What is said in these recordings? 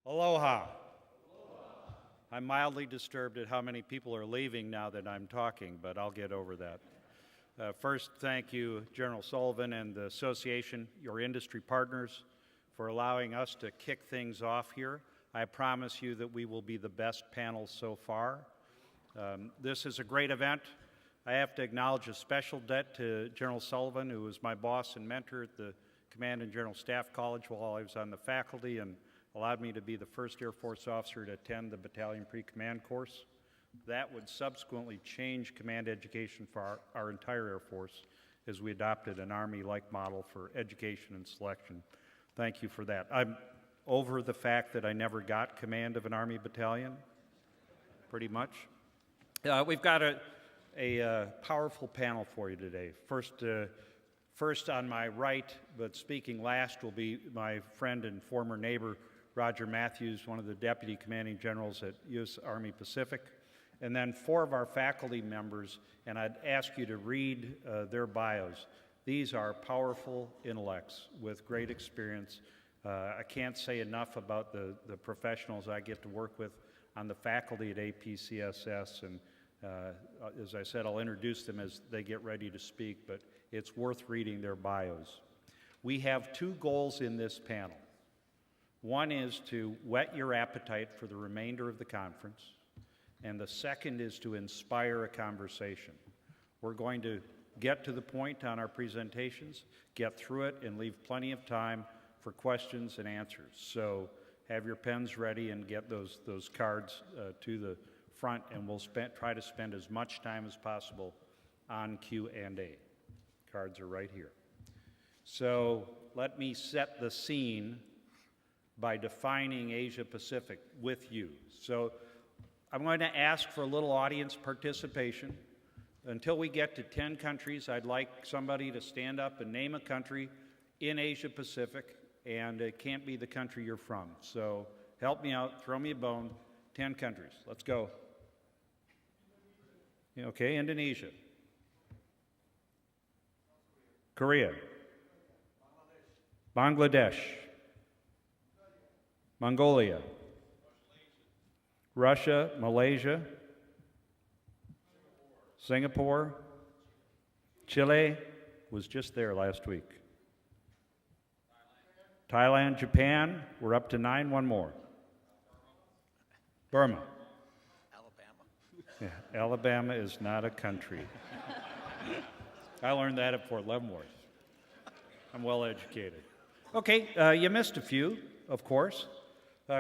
Aloha. I'm mildly disturbed at how many people are leaving now that I'm talking, but I'll get over that. First, thank you, General Sullivan and the association, your industry partners, for allowing us to kick things off here. I promise you that we will be the best panel so far. This is a great event. I have to acknowledge a special debt to General Sullivan, who was my boss and mentor at the Command and General Staff College while I was on the faculty, and allowed me to be the first Air Force officer to attend the battalion pre-command course. That would subsequently change command education for our entire Air Force as we adopted an Army-like model for education and selection. Thank you for that. I'm over the fact that I never got command of an Army battalion, pretty much. We've got a powerful panel for you today. First on my right, but speaking last, will be my friend and former neighbor, Roger Mathews, one of the Deputy Commanding Generals at U.S. Army Pacific, and then 4 of our faculty members, and I'd ask you to read their bios. These are powerful intellects with great experience. I can't say enough about the professionals I get to work with on the faculty at APCSS, and as I said, I'll introduce them as they get ready to speak, but it's worth reading their bios. We have 2 goals in this panel. One is to whet your appetite for the remainder of the conference, and the second is to inspire a conversation. We're going to get to the point on our presentations, get through it, and leave plenty of time for questions and answers. So have your pens ready and get those cards to the front, and we'll try to spend as much time as possible on Q&A. Cards are right here. So let me set the scene by defining Asia Pacific with you. So I'm going to ask for a little audience participation. Until we get to 10 countries, I'd like somebody to stand up and name a country in Asia Pacific, and it can't be the country you're from. So help me out, throw me a bone. 10 countries, let's go. Okay, Indonesia. Korea. Bangladesh. Mongolia. Russia, Malaysia. Singapore. Chile was just there last week. Thailand, Japan, we're up to 9, one more. Burma. Yeah, Alabama is not a country. I learned that at Fort Leavenworth. I'm well educated. Okay, you missed a few, of course.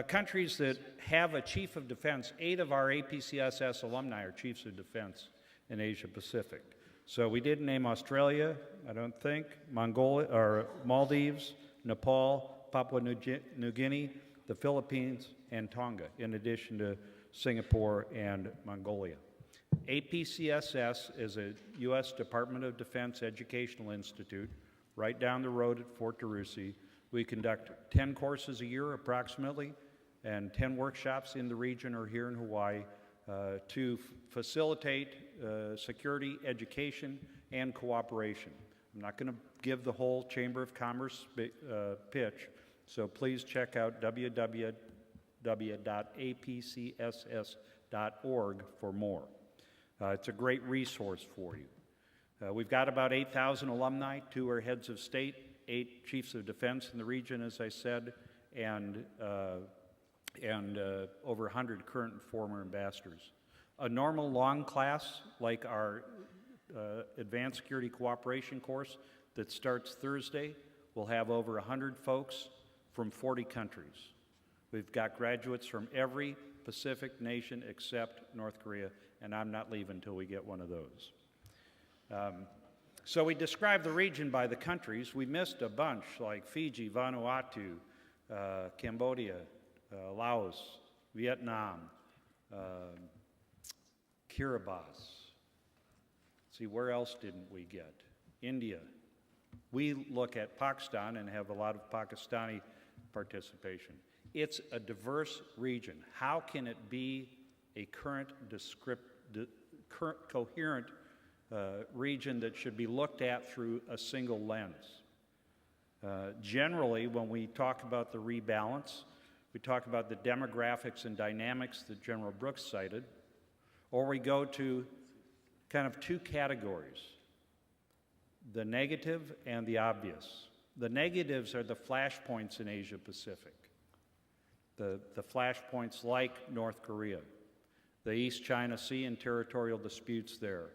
Countries that have a chief of defense, 8 of our APCSS alumni are chiefs of defense in Asia Pacific. So we didn't name Australia, I don't think, Mongolia, or Maldives, Nepal, Papua New Guinea, the Philippines, and Tonga, in addition to Singapore and Mongolia. APCSS is a U.S. Department of Defense educational institute right down the road at Fort DeRussy. We conduct 10 courses a year approximately and 10 workshops in the region or here in Hawaii to facilitate security, education, and cooperation. I'm not going to give the whole Chamber of Commerce pitch, so please check out www.apcss.org for more. It's a great resource for you. We've got about 8,000 alumni, 2 are heads of state, 8 chiefs of defense in the region, as I said, and over 100 current and former ambassadors. A normal long class, like our Advanced Security Cooperation course that starts Thursday, will have over 100 folks from 40 countries. We've got graduates from every Pacific nation except North Korea, and I'm not leaving until we get one of those. So we described the region by the countries. We missed a bunch like Fiji, Vanuatu, Cambodia, Laos, Vietnam, Kiribati. See, where else didn't we get? India. We look at Pakistan and have a lot of Pakistani participation. It's a diverse region. How can it be a coherent region that should be looked at through a single lens? Generally, when we talk about the rebalance, we talk about the demographics and dynamics that General Brooks cited, or we go to kind of two categories, the negative and the obvious. The negatives are the flashpoints in Asia Pacific, the flashpoints like North Korea, the East China Sea and territorial disputes there,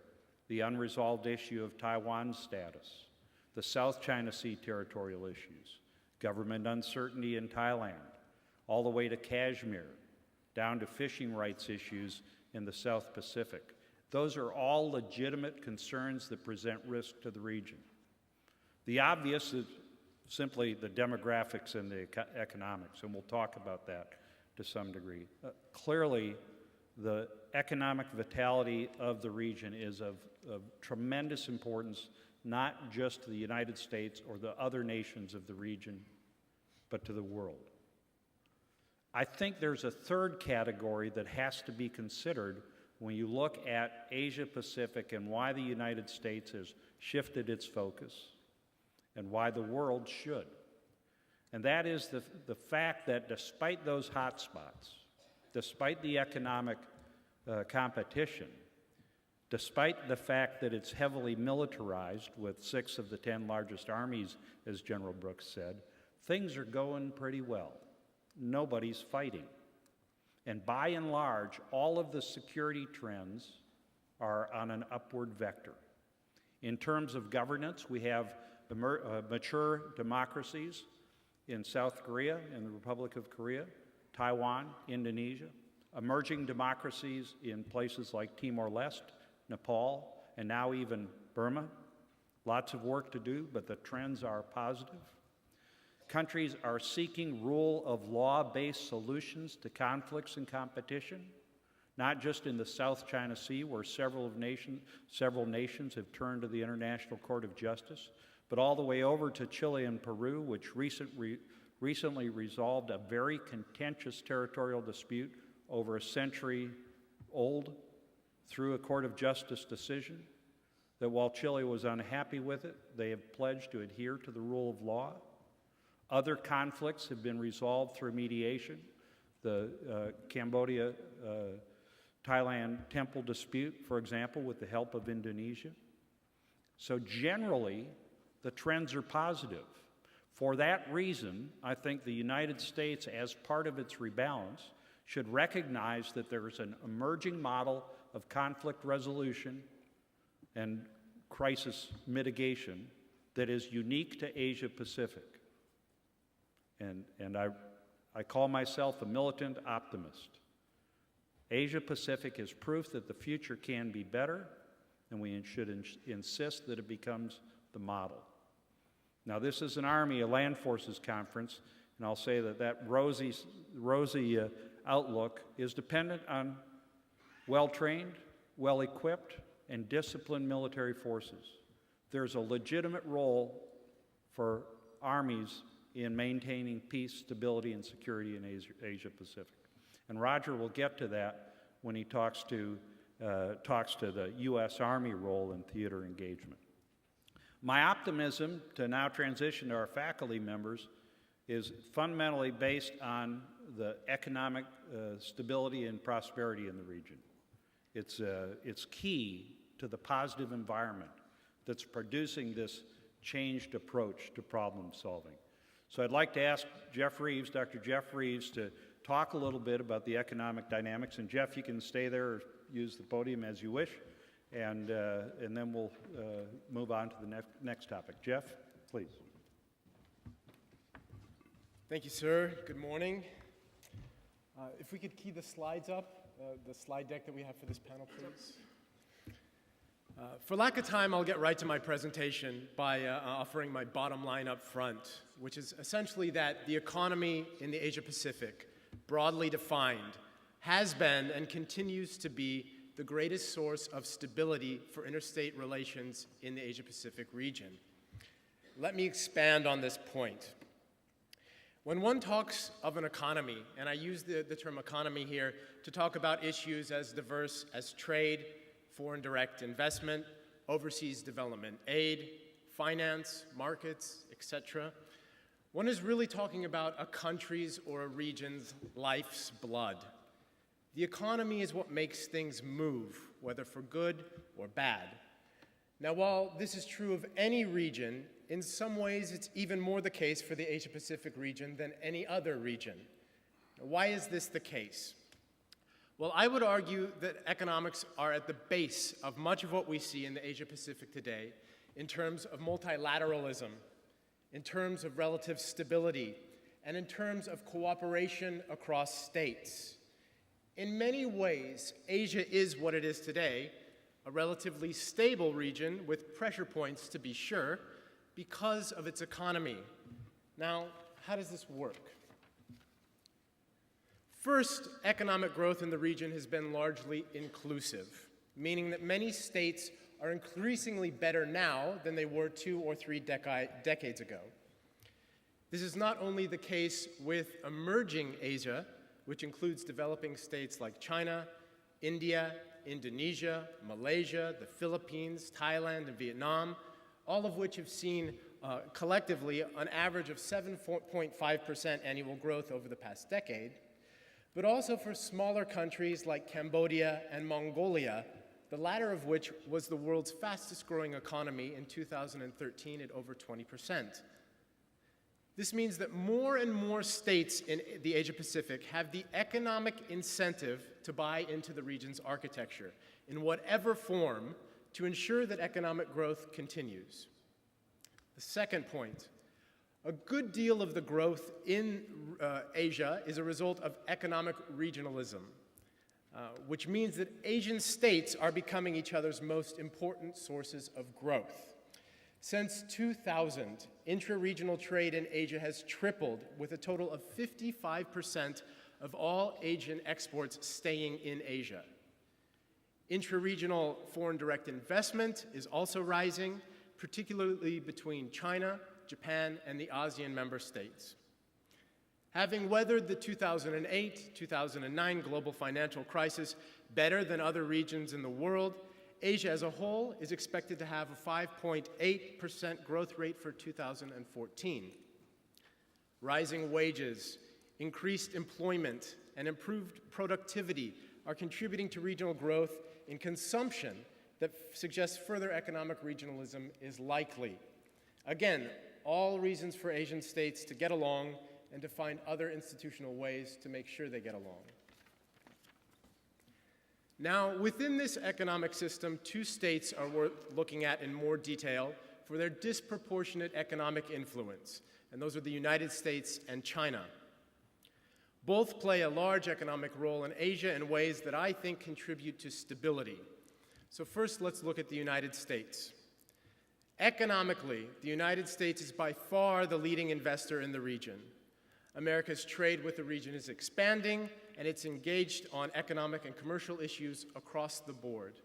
the unresolved issue of Taiwan's status, the South China Sea territorial issues, government uncertainty in Thailand, all the way to Kashmir, down to fishing rights issues in the South Pacific. Those are all legitimate concerns that present risk to the region. The obvious is simply the demographics and the economics, and we'll talk about that to some degree. Clearly, the economic vitality of the region is of tremendous importance, not just to the United States or the other nations of the region, but to the world. I think there's a third category that has to be considered when you look at Asia Pacific and why the United States has shifted its focus and why the world should. And that is the fact that despite those hotspots, despite the economic competition, despite the fact that it's heavily militarized with 6 of the 10 largest armies, as General Brooks said, things are going pretty well. Nobody's fighting. And by and large, all of the security trends are on an upward vector. In terms of governance, we have mature democracies in South Korea and the Republic of Korea, Taiwan, Indonesia, emerging democracies in places like Timor-Leste, Nepal, and now even Burma. Lots of work to do, but the trends are positive. Countries are seeking rule of law-based solutions to conflicts and competition, not just in the South China Sea, where several nations have turned to the International Court of Justice, but all the way over to Chile and Peru, which recently resolved a very contentious territorial dispute over a century old through a Court of Justice decision, that while Chile was unhappy with it, they have pledged to adhere to the rule of law. Other conflicts have been resolved through mediation. The Cambodia-Thailand temple dispute, for example, with the help of Indonesia. So generally, the trends are positive. For that reason, I think the United States, as part of its rebalance, should recognize that there is an emerging model of conflict resolution and crisis mitigation that is unique to Asia Pacific. And I call myself a militant optimist. Asia Pacific is proof that the future can be better, and we should insist that it becomes the model. Now, this is an Army, a land forces conference, and I'll say that rosy outlook is dependent on well-trained, well-equipped, and disciplined military forces. There's a legitimate role for armies in maintaining peace, stability, and security in Asia Pacific. And Roger will get to that when he talks to the U.S. Army role in theater engagement. My optimism to now transition to our faculty members is fundamentally based on the economic stability and prosperity in the region. It's key to the positive environment that's producing this changed approach to problem solving. So I'd like to ask Jeff Reeves, Dr. Jeff Reeves, to talk a little bit about the economic dynamics. And Jeff, you can stay there or use the podium as you wish, and then we'll move on to the next topic. Jeff, please. Thank you, sir. Good morning. If we could key the slides up, the slide deck that we have for this panel, please. For lack of time, I'll get right to my presentation by offering my bottom line up front, which is essentially that the economy in the Asia Pacific, broadly defined, has been and continues to be the greatest source of stability for interstate relations in the Asia Pacific region. Let me expand on this point. When one talks of an economy, and I use the term economy here to talk about issues as diverse as trade, foreign direct investment, overseas development aid, finance, markets, etc., one is really talking about a country's or a region's life's blood. The economy is what makes things move, whether for good or bad. Now, while this is true of any region, in some ways it's even more the case for the Asia-Pacific region than any other region. Now, why is this the case? Well, I would argue that economics are at the base of much of what we see in the Asia-Pacific today in terms of multilateralism, in terms of relative stability, and in terms of cooperation across states. In many ways, Asia is what it is today, a relatively stable region with pressure points, to be sure, because of its economy. Now, how does this work? First, economic growth in the region has been largely inclusive, meaning that many states are increasingly better now than they were 2 or 3 decades ago. This is not only the case with emerging Asia, which includes developing states like China, India, Indonesia, Malaysia, the Philippines, Thailand, and Vietnam, all of which have seen collectively an average of 7.5% annual growth over the past decade, but also for smaller countries like Cambodia and Mongolia, the latter of which was the world's fastest growing economy in 2013 at over 20%. This means that more and more states in the Asia-Pacific have the economic incentive to buy into the region's architecture in whatever form to ensure that economic growth continues. The second point, a good deal of the growth in Asia is a result of economic regionalism, which means that Asian states are becoming each other's most important sources of growth. Since 2000, intra-regional trade in Asia has tripled, with a total of 55% of all Asian exports staying in Asia. Intra-regional foreign direct investment is also rising, particularly between China, Japan, and the ASEAN member states. Having weathered the 2008-2009 global financial crisis better than other regions in the world, Asia as a whole is expected to have a 5.8% growth rate for 2014. Rising wages, increased employment, and improved productivity are contributing to regional growth in consumption that suggests further economic regionalism is likely. Again, all reasons for Asian states to get along and to find other institutional ways to make sure they get along. Now, within this economic system, 2 states are worth looking at in more detail for their disproportionate economic influence, and those are the United States and China. Both play a large economic role in Asia in ways that I think contribute to stability. So first, let's look at the United States. Economically, the United States is by far the leading investor in the region. America's trade with the region is expanding, and it's engaged on economic and commercial issues across the board.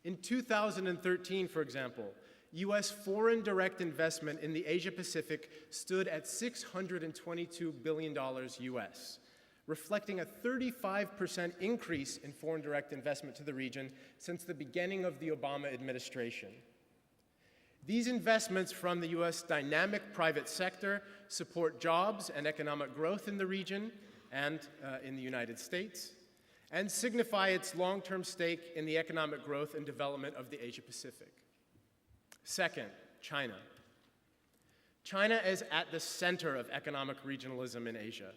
In 2013, for example, U.S. foreign direct investment in the Asia-Pacific stood at $622 billion U.S., reflecting a 35% increase in foreign direct investment to the region since the beginning of the Obama administration. These investments from the U.S. dynamic private sector support jobs and economic growth in the region and in the United States, and signify its long-term stake in the economic growth and development of the Asia-Pacific. Second, China. China is at the center of economic regionalism in Asia,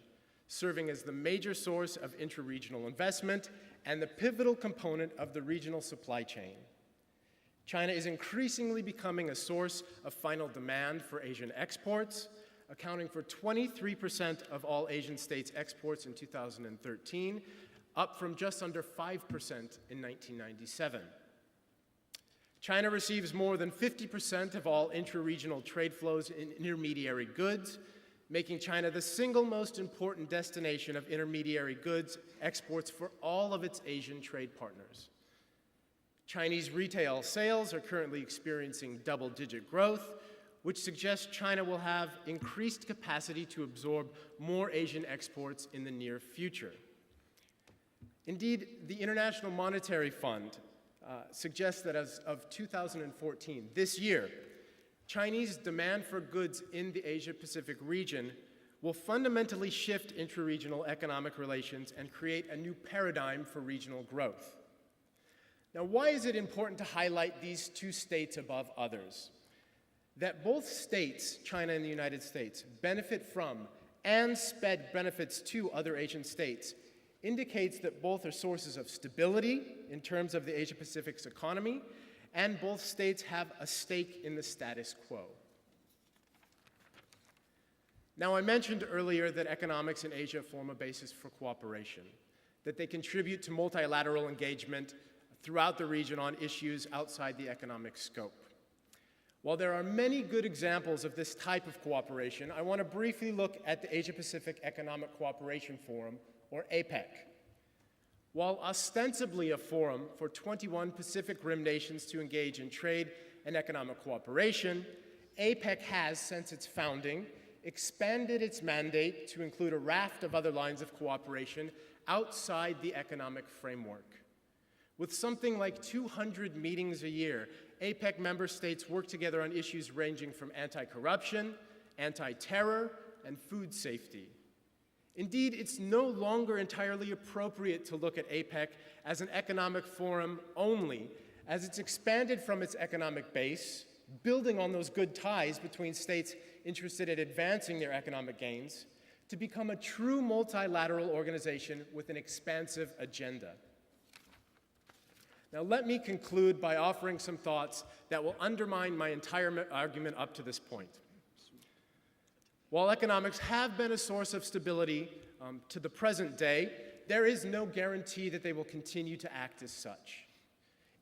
serving as the major source of intra-regional investment and the pivotal component of the regional supply chain. China is increasingly becoming a source of final demand for Asian exports, accounting for 23% of all Asian states' exports in 2013, up from just under 5% in 1997. China receives more than 50% of all intra-regional trade flows in intermediary goods, making China the single most important destination of intermediary goods exports for all of its Asian trade partners. Chinese retail sales are currently experiencing double-digit growth, which suggests China will have increased capacity to absorb more Asian exports in the near future. Indeed, the International Monetary Fund suggests that as of 2014, this year, Chinese demand for goods in the Asia-Pacific region will fundamentally shift intra-regional economic relations and create a new paradigm for regional growth. Now, why is it important to highlight these two states above others? That both states, China and the United States, benefit from and sped benefits to other Asian states indicates that both are sources of stability in terms of the Asia-Pacific's economy, and both states have a stake in the status quo. Now, I mentioned earlier that economics in Asia form a basis for cooperation, that they contribute to multilateral engagement throughout the region on issues outside the economic scope. While there are many good examples of this type of cooperation, I want to briefly look at the Asia-Pacific Economic Cooperation Forum, or APEC. While ostensibly a forum for 21 Pacific Rim nations to engage in trade and economic cooperation, APEC has, since its founding, expanded its mandate to include a raft of other lines of cooperation outside the economic framework. With something like 200 meetings a year, APEC member states work together on issues ranging from anti-corruption, anti-terror, and food safety. Indeed, it's no longer entirely appropriate to look at APEC as an economic forum only, as it's expanded from its economic base, building on those good ties between states interested in advancing their economic gains, to become a true multilateral organization with an expansive agenda. Now, let me conclude by offering some thoughts that will undermine my entire argument up to this point. While economics have been a source of stability to the present day, there is no guarantee that they will continue to act as such.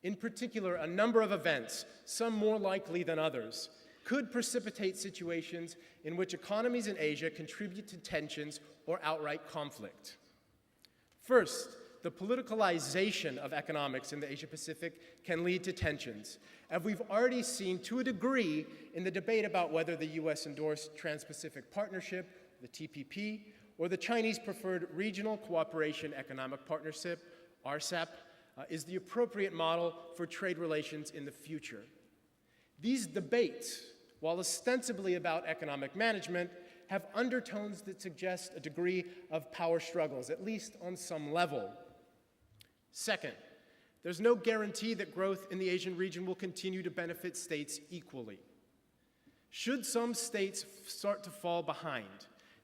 In particular, a number of events, some more likely than others, could precipitate situations in which economies in Asia contribute to tensions or outright conflict. First, the politicalization of economics in the Asia-Pacific can lead to tensions, as we've already seen to a degree in the debate about whether the US endorsed Trans-Pacific Partnership, the TPP, or the Chinese preferred Regional Cooperation Economic Partnership, RCEP, is the appropriate model for trade relations in the future. These debates, while ostensibly about economic management, have undertones that suggest a degree of power struggles, at least on some level. Second, there's no guarantee that growth in the Asian region will continue to benefit states equally. Should some states start to fall behind,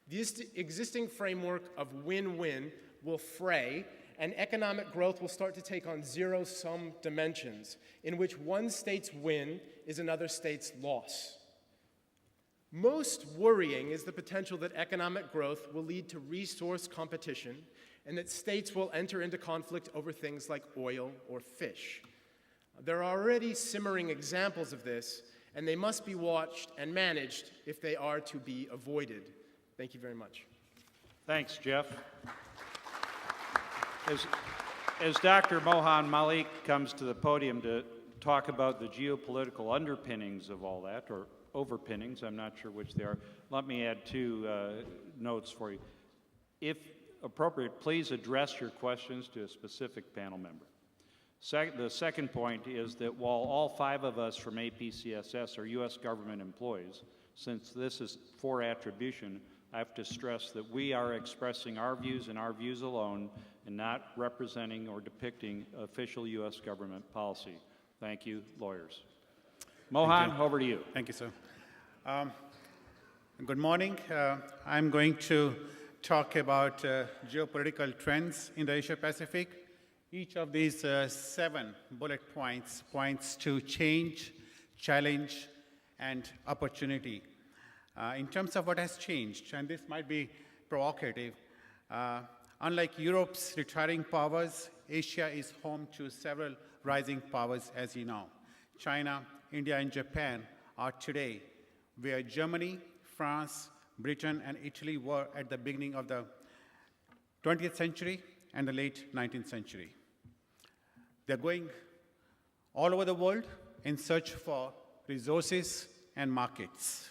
this existing framework of win-win will fray, and economic growth will start to take on zero-sum dimensions, in which one state's win is another state's loss. Most worrying is the potential that economic growth will lead to resource competition and that states will enter into conflict over things like oil or fish. There are already simmering examples of this, and they must be watched and managed if they are to be avoided. Thank you very much. Thanks, Jeff. As Dr. Mohan Malik comes to the podium to talk about the geopolitical underpinnings of all that, or overpinnings, I'm not sure which they are, let me add two notes for you. If appropriate, please address your questions to a specific panel member. The second point is that while all 5 of us from APCSS are U.S. government employees, since this is for attribution, I have to stress that we are expressing our views and our views alone and not representing or depicting official U.S. government policy. Thank you, lawyers. Mohan, over to you. Thank you, sir. Good morning. I'm going to talk about geopolitical trends in the Asia-Pacific. Each of these 7 bullet points points to change, challenge, and opportunity. In terms of what has changed, and this might be provocative, unlike Europe's retiring powers, Asia is home to several rising powers, as you know. China, India, and Japan are today where Germany, France, Britain, and Italy were at the beginning of the 20th century and the late 19th century. They're going all over the world in search for resources and markets,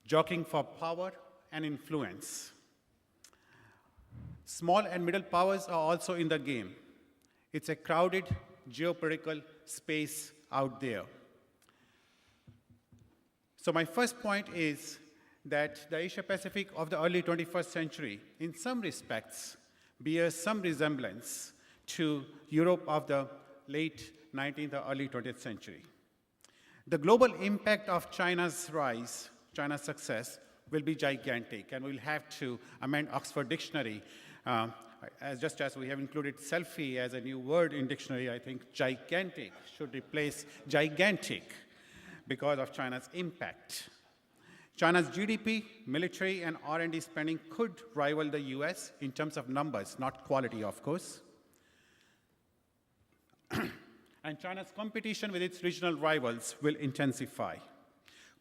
jockeying for power and influence. Small and middle powers are also in the game. It's a crowded geopolitical space out there. So my first point is that the Asia-Pacific of the early 21st century, in some respects, bears some resemblance to Europe of the late 19th or early 20th century. The global impact of China's rise, China's success, will be gigantic, and we'll have to amend Oxford Dictionary. Just as we have included selfie as a new word in dictionary, I think gigantic should replace gigantic because of China's impact. China's GDP, military, and R&D spending could rival the US in terms of numbers, not quality, of course. And China's competition with its regional rivals will intensify.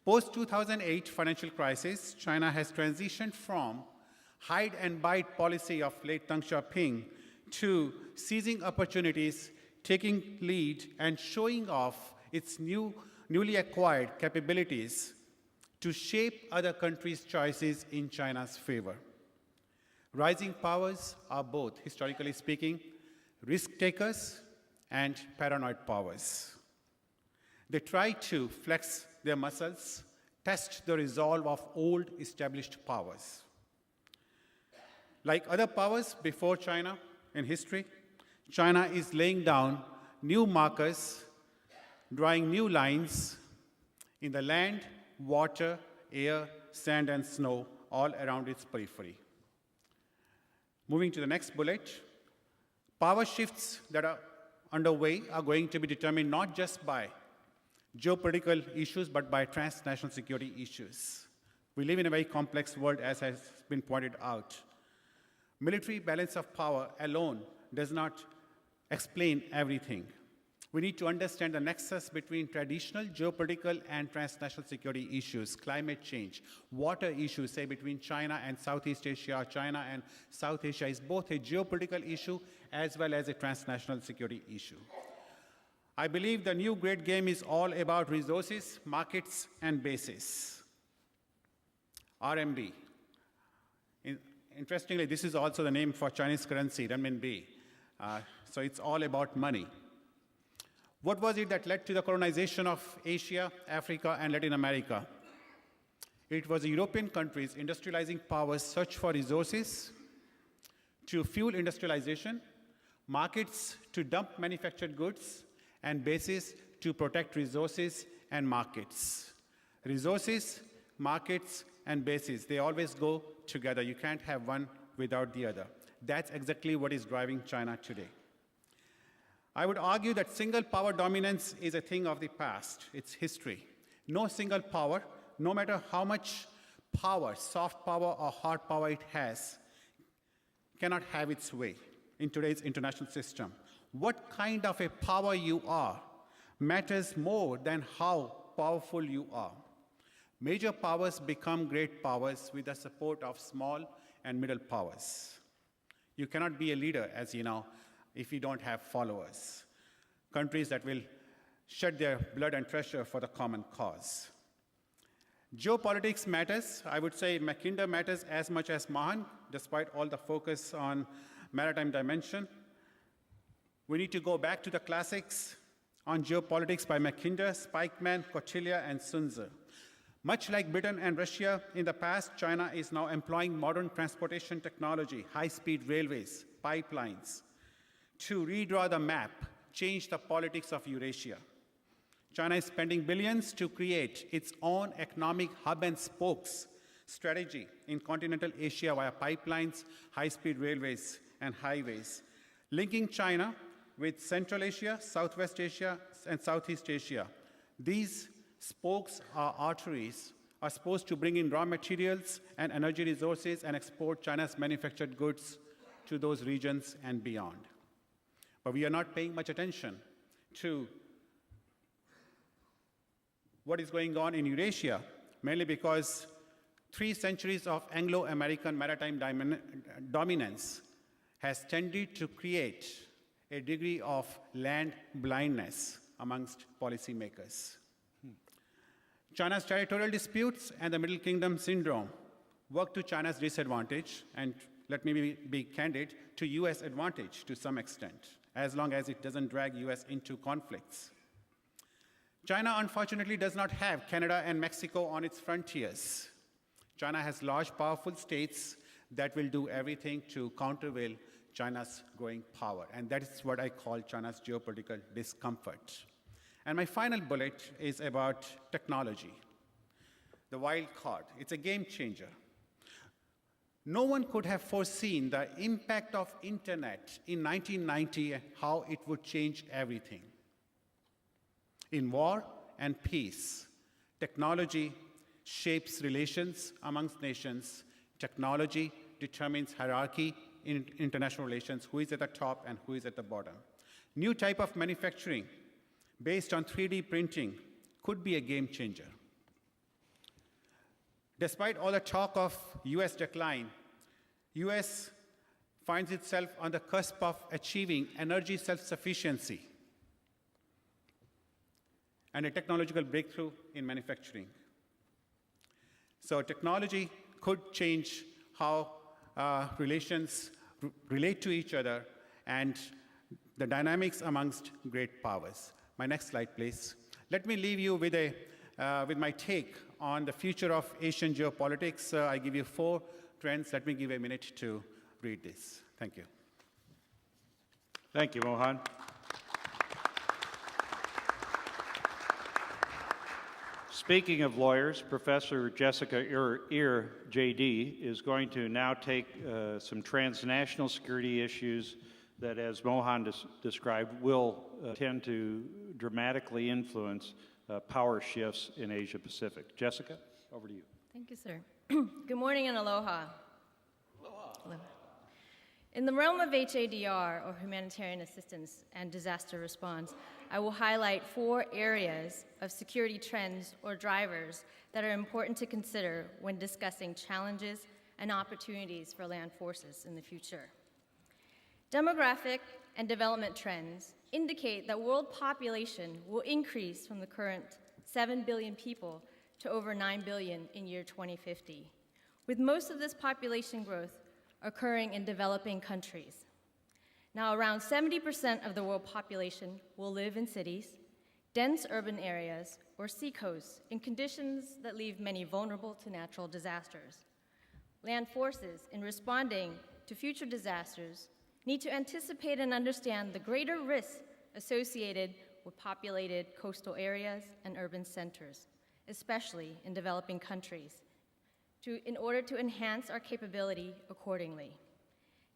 Post-2008 financial crisis, China has transitioned from hide and bite policy of late Deng Xiaoping to seizing opportunities, taking lead, and showing off its newly acquired capabilities to shape other countries' choices in China's favor. Rising powers are both, historically speaking, risk takers and paranoid powers. They try to flex their muscles, test the resolve of old established powers. Like other powers before China in history, China is laying down new markers, drawing new lines in the land, water, air, sand, and snow all around its periphery. Moving to the next bullet, power shifts that are underway are going to be determined not just by geopolitical issues, but by transnational security issues. We live in a very complex world, as has been pointed out. Military balance of power alone does not explain everything. We need to understand the nexus between traditional geopolitical and transnational security issues, climate change, water issues, say between China and Southeast Asia. China and South Asia is both a geopolitical issue as well as a transnational security issue. I believe the new great game is all about resources, markets, and bases. RMB. Interestingly, this is also the name for Chinese currency, renminbi. So it's all about money. What was it that led to the colonization of Asia, Africa, and Latin America? It was the European countries, industrializing powers, search for resources to fuel industrialization, markets to dump manufactured goods, and bases to protect resources and markets. Resources, markets, and bases, they always go together. You can't have one without the other. That's exactly what is driving China today. I would argue that single power dominance is a thing of the past. It's history. No single power, no matter how much power, soft power or hard power it has, cannot have its way in today's international system. What kind of a power you are matters more than how powerful you are. Major powers become great powers with the support of small and middle powers. You cannot be a leader, as you know, if you don't have followers. Countries that will shed their blood and treasure for the common cause. Geopolitics matters. I would say Mackinder matters as much as Mohan, despite all the focus on maritime dimension. We need to go back to the classics on geopolitics by Mackinder, Spikeman, Kochilia, and Sun Tzu. Much like Britain and Russia in the past, China is now employing modern transportation technology, high-speed railways, pipelines, to redraw the map, change the politics of Eurasia. China is spending billions to create its own economic hub and spokes strategy in continental Asia via pipelines, high-speed railways, and highways, linking China with Central Asia, Southwest Asia, and Southeast Asia. These spokes or arteries are supposed to bring in raw materials and energy resources and export China's manufactured goods to those regions and beyond. But we are not paying much attention to what is going on in Eurasia, mainly because 3 centuries of Anglo-American maritime dominance has tended to create a degree of land blindness amongst policymakers. China's territorial disputes and the Middle Kingdom syndrome work to China's disadvantage, and let me be candid, to US advantage to some extent, as long as it doesn't drag US into conflicts. China, unfortunately, does not have Canada and Mexico on its frontiers. China has large, powerful states that will do everything to countervail China's growing power, and that is what I call China's geopolitical discomfort. And my final bullet is about technology, the wild card. It's a game changer. No one could have foreseen the impact of internet in 1990 and how it would change everything. In war and peace, technology shapes relations amongst nations. Technology determines hierarchy in international relations, who is at the top and who is at the bottom. New type of manufacturing based on 3D printing could be a game changer. Despite all the talk of US decline, US finds itself on the cusp of achieving energy self-sufficiency and a technological breakthrough in manufacturing. So technology could change how relations relate to each other and the dynamics amongst great powers. My next slide, please. Let me leave you with my take on the future of Asian geopolitics. I give you 4 trends. Let me give a minute to read this. Thank you. Thank you, Mohan. Speaking of lawyers, Professor Jessica Ear, JD, is going to now take some transnational security issues that, as Mohan described, will tend to dramatically influence power shifts in Asia Pacific. Jessica, over to you. Thank you, sir. Good morning and aloha. Aloha. In the realm of HADR, or humanitarian assistance and disaster response, I will highlight 4 areas of security trends or drivers that are important to consider when discussing challenges and opportunities for land forces in the future. Demographic and development trends indicate that world population will increase from the current 7 billion people to over 9 billion in year 2050, with most of this population growth occurring in developing countries. Now, around 70% of the world population will live in cities, dense urban areas, or seacoasts in conditions that leave many vulnerable to natural disasters. Land forces, in responding to future disasters, need to anticipate and understand the greater risks associated with populated coastal areas and urban centers, especially in developing countries, in order to enhance our capability accordingly.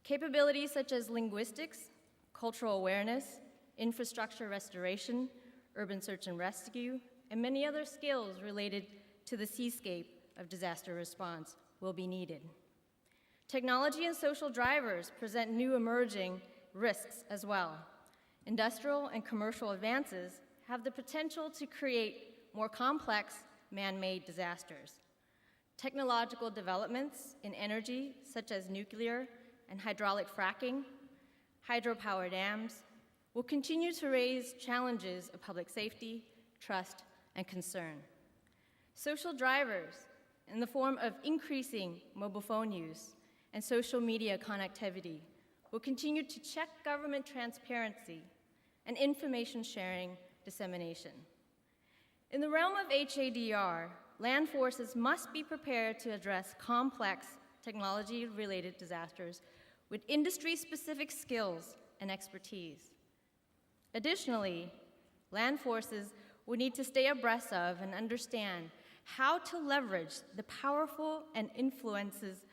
Capabilities such as linguistics, cultural awareness, infrastructure restoration, urban search and rescue, and many other skills related to the seascape of disaster response will be needed. Technology and social drivers present new emerging risks as well. Industrial and commercial advances have the potential to create more complex man-made disasters. Technological developments in energy, such as nuclear and hydraulic fracking, hydropower dams, will continue to raise challenges of public safety, trust, and concern. Social drivers, in the form of increasing mobile phone use and social media connectivity, will continue to check government transparency and information sharing dissemination. In the realm of HADR, land forces must be prepared to address complex technology-related disasters with industry-specific skills and expertise. Additionally, land forces will need to stay abreast of and understand how to leverage the powerful and influences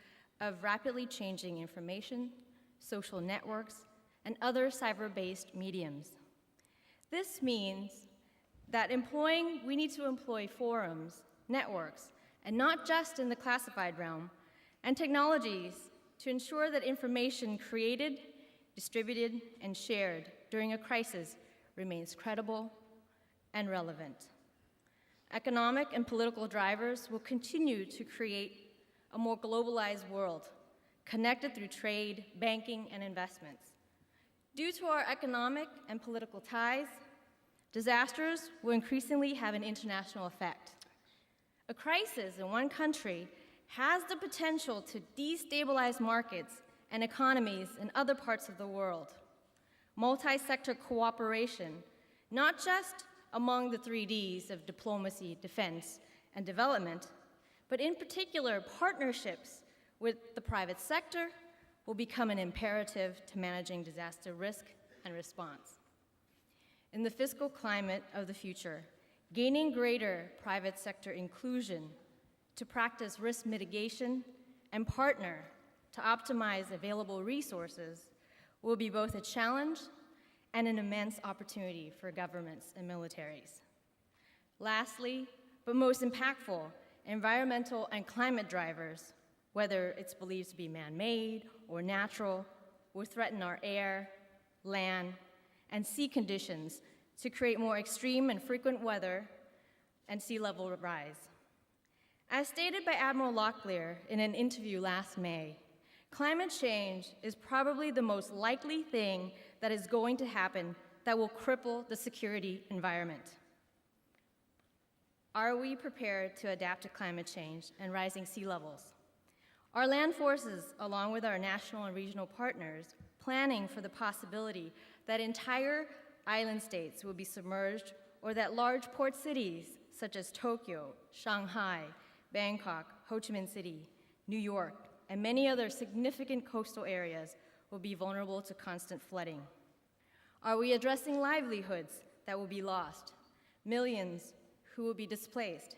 of rapidly changing information, social networks, and other cyber-based mediums. This means that we need to employ forums, networks, and not just in the classified realm, and technologies to ensure that information created, distributed, and shared during a crisis remains credible and relevant. Economic and political drivers will continue to create a more globalized world, connected through trade, banking, and investments. Due to our economic and political ties, disasters will increasingly have an international effect. A crisis in one country has the potential to destabilize markets and economies in other parts of the world. Multi-sector cooperation, not just among the 3Ds of diplomacy, defense, and development, but in particular, partnerships with the private sector will become an imperative to managing disaster risk and response. In the fiscal climate of the future, gaining greater private sector inclusion to practice risk mitigation and partner to optimize available resources will be both a challenge and an immense opportunity for governments and militaries. Lastly, but most impactful, environmental and climate drivers, whether it's believed to be man-made or natural, will threaten our air, land, and sea conditions to create more extreme and frequent weather and sea level rise. As stated by Admiral Locklear in an interview last May, climate change is probably the most likely thing that is going to happen that will cripple the security environment. Are we prepared to adapt to climate change and rising sea levels? Our land forces, along with our national and regional partners, planning for the possibility that entire island states will be submerged or that large port cities such as Tokyo, Shanghai, Bangkok, Ho Chi Minh City, New York, and many other significant coastal areas will be vulnerable to constant flooding? Are we addressing livelihoods that will be lost, millions who will be displaced?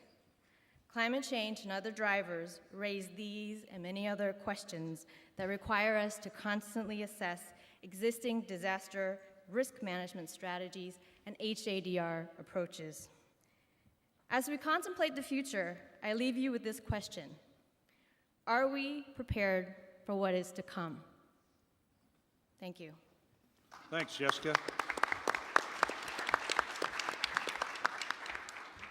Climate change and other drivers raise these and many other questions that require us to constantly assess existing disaster risk management strategies and HADR approaches. As we contemplate the future, I leave you with this question: are we prepared for what is to come? Thank you. Thanks, Jessica.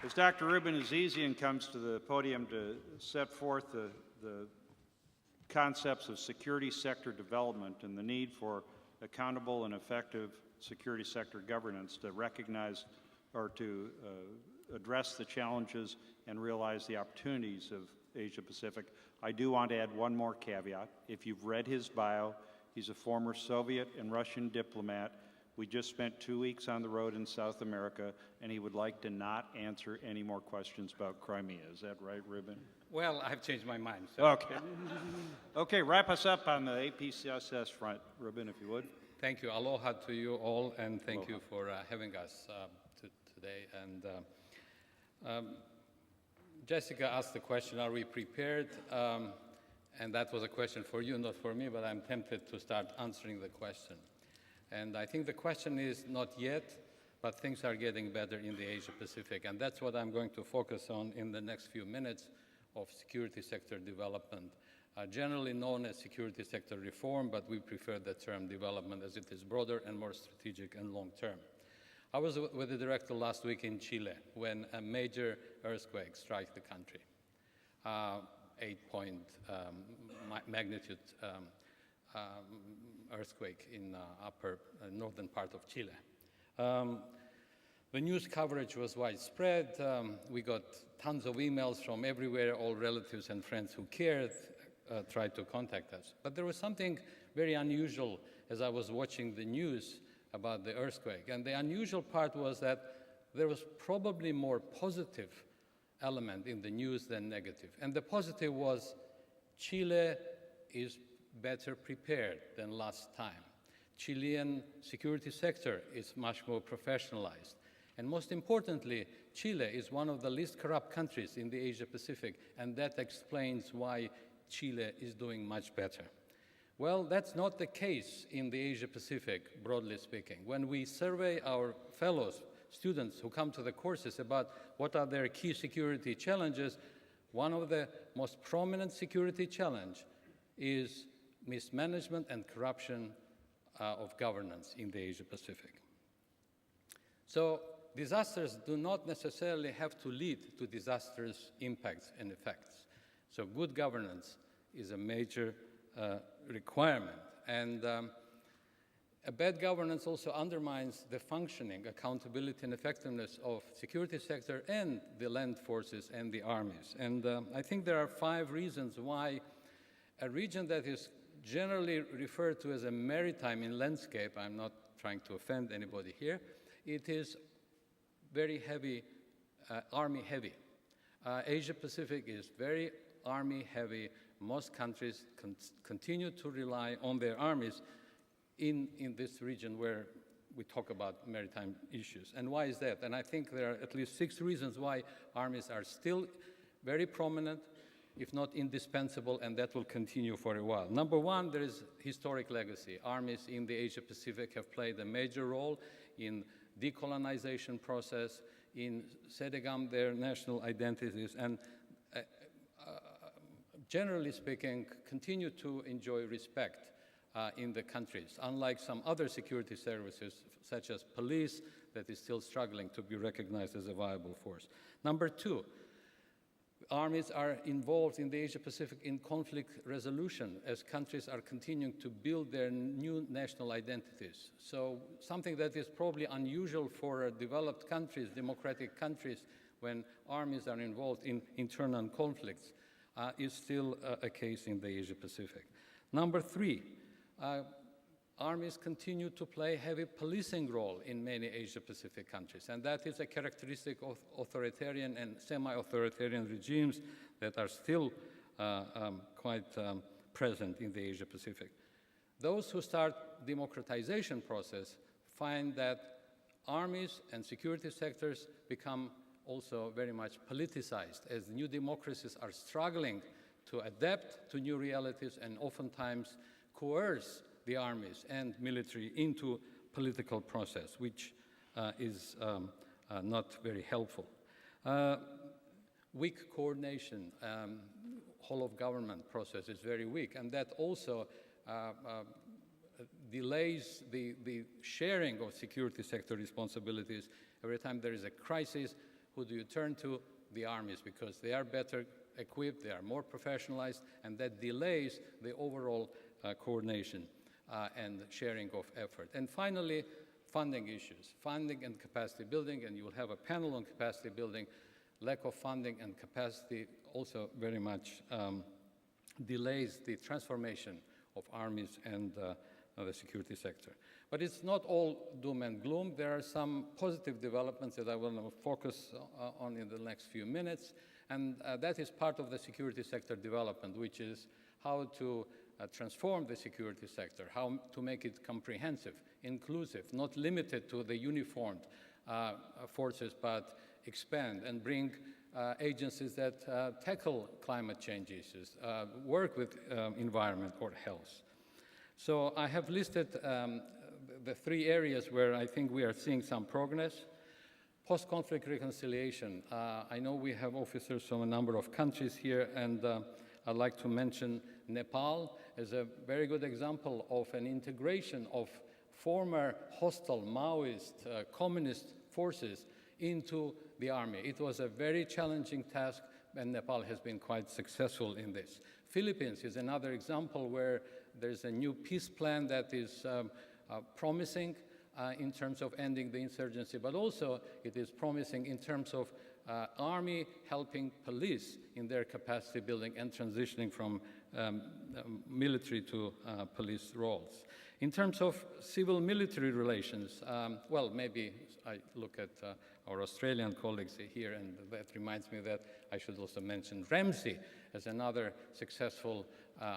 As Dr. Rouben Azizian comes to the podium to set forth the concepts of security sector development and the need for accountable and effective security sector governance to recognize or to address the challenges and realize the opportunities of Asia Pacific, I do want to add one more caveat. If you've read his bio, he's a former Soviet and Russian diplomat. We just spent 2 weeks on the road in South America, and he would like to not answer any more questions about Crimea. Is that right, Rouben? Well, I've changed my mind. So. Okay. Okay, wrap us up on the APCSS front, Rouben, if you would. Thank you. Aloha to you all, and thank you for having us today. And Jessica asked the question, are we prepared? And that was a question for you, not for me, but I'm tempted to start answering the question. And I think the question is not yet, but things are getting better in the Asia Pacific. And that's what I'm going to focus on in the next few minutes of security sector development, generally known as security sector reform, but we prefer the term development as it is broader and more strategic and long-term. I was with the director last week in Chile when a major earthquake struck the country, 8-point magnitude earthquake in upper northern part of Chile. The news coverage was widespread. We got tons of emails from everywhere. All relatives and friends who cared tried to contact us. But there was something very unusual as I was watching the news about the earthquake. And the unusual part was that there was probably more positive element in the news than negative. And the positive was Chile is better prepared than last time. Chilean security sector is much more professionalized. And most importantly, Chile is one of the least corrupt countries in the Asia Pacific, and that explains why Chile is doing much better. Well, that's not the case in the Asia Pacific, broadly speaking. When we survey our fellows, students who come to the courses about what are their key security challenges, one of the most prominent security challenge is mismanagement and corruption of governance in the Asia Pacific. So disasters do not necessarily have to lead to disastrous impacts and effects. So good governance is a major requirement. And a bad governance also undermines the functioning, accountability, and effectiveness of security sector and the land forces and the armies. And I think there are 5 reasons why a region that is generally referred to as a maritime in landscape, I'm not trying to offend anybody here, it is very heavy, army heavy. Asia Pacific is very army heavy. Most countries continue to rely on their armies in this region where we talk about maritime issues. And why is that? And I think there are at least 6 reasons why armies are still very prominent, if not indispensable, and that will continue for a while. Number one, there is historic legacy. Armies in the Asia Pacific have played a major role in decolonization process, in setting up their national identities, and generally speaking, continue to enjoy respect in the countries, unlike some other security services, such as police, that is still struggling to be recognized as a viable force. Number two, armies are involved in the Asia-Pacific in conflict resolution as countries are continuing to build their new national identities. So something that is probably unusual for developed countries, democratic countries, when armies are involved in internal conflicts, is still a case in the Asia-Pacific. Number three, armies continue to play a heavy policing role in many Asia-Pacific countries, and that is a characteristic of authoritarian and semi-authoritarian regimes that are still quite present in the Asia-Pacific. Those who start democratization process find that armies and security sectors become also very much politicized, as new democracies are struggling to adapt to new realities and oftentimes coerce the armies and military into political process, which is not very helpful. Weak coordination, whole of government process is very weak, and that also delays the sharing of security sector responsibilities. Every time there is a crisis, who do you turn to? The armies, because they are better equipped, they are more professionalized, and that delays the overall coordination and sharing of effort. And finally, funding issues, funding and capacity building, and you will have a panel on capacity building. Lack of funding and capacity also very much delays the transformation of armies and the security sector. But it's not all doom and gloom. There are some positive developments that I will focus on in the next few minutes, and that is part of the security sector development, which is how to transform the security sector, how to make it comprehensive, inclusive, not limited to the uniformed forces, but expand and bring agencies that tackle climate change issues, work with environment or health. So I have listed the 3 areas where I think we are seeing some progress. Post-conflict reconciliation. I know we have officers from a number of countries here, and I'd like to mention Nepal as a very good example of an integration of former hostile Maoist communist forces into the army. It was a very challenging task, and Nepal has been quite successful in this. Philippines is another example where there's a new peace plan that is promising in terms of ending the insurgency, but also it is promising in terms of army helping police in their capacity building and transitioning from military to police roles. In terms of civil-military relations, well, maybe I look at our Australian colleagues here, and that reminds me that I should also mention Ramsey as another successful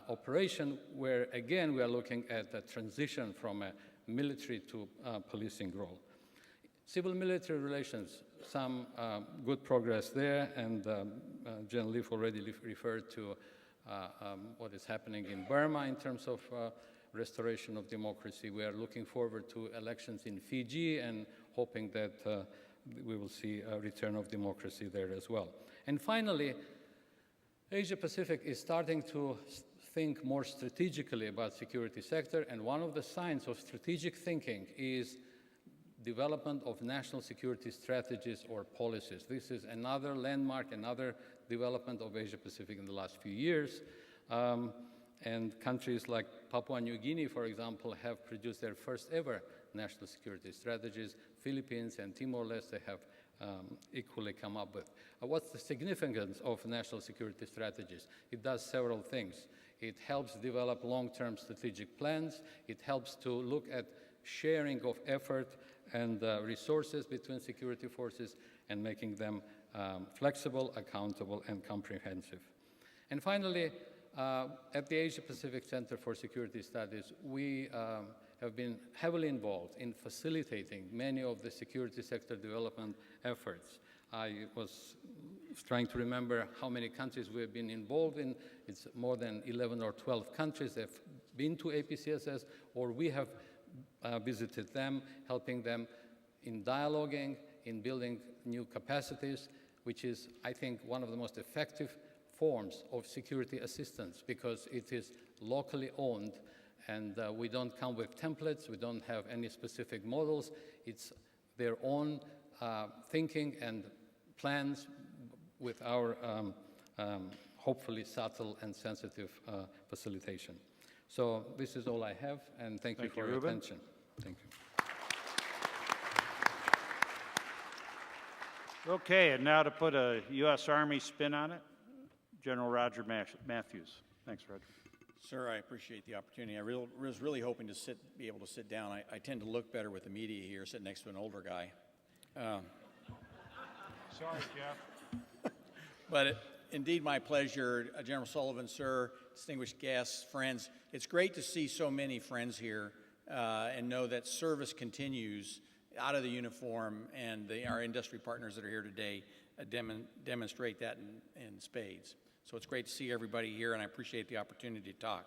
operation where, again, we are looking at the transition from a military to policing role. Civil-military relations, some good progress there, and Jen Leaf already referred to what is happening in Burma in terms of restoration of democracy. We are looking forward to elections in Fiji and hoping that we will see a return of democracy there as well. And finally, Asia-Pacific is starting to think more strategically about security sector, and one of the signs of strategic thinking is development of national security strategies or policies. This is another landmark, another development of Asia-Pacific in the last few years. And countries like Papua New Guinea, for example, have produced their first ever national security strategies. Philippines and Timor-Leste have equally come up with. What's the significance of national security strategies? It does several things. It helps develop long-term strategic plans. It helps to look at sharing of effort and resources between security forces and making them flexible, accountable, and comprehensive. And finally, at the Asia Pacific Center for Security Studies, we have been heavily involved in facilitating many of the security sector development efforts. I was trying to remember how many countries we have been involved in. It's more than 11 or 12 countries that have been to APCSS, or we have visited them, helping them in dialoguing, in building new capacities, which is, I think, one of the most effective forms of security assistance because it is locally owned and we don't come with templates, we don't have any specific models. It's their own thinking and plans with our hopefully subtle and sensitive facilitation. So this is all I have, and thank you for your attention. Thank you. Okay, and now to put a U.S. Army spin on it, General Roger Mathews. Thanks, Roger. Sir, I appreciate the opportunity. I was really hoping to be able to sit down. I tend to look better with the media here, sitting next to an older guy. Sorry, Jeff. But indeed, my pleasure. General Sullivan, sir, distinguished guests, friends. It's great to see so many friends here and know that service continues out of the uniform, and our industry partners that are here today demonstrate that in spades. So it's great to see everybody here, and I appreciate the opportunity to talk.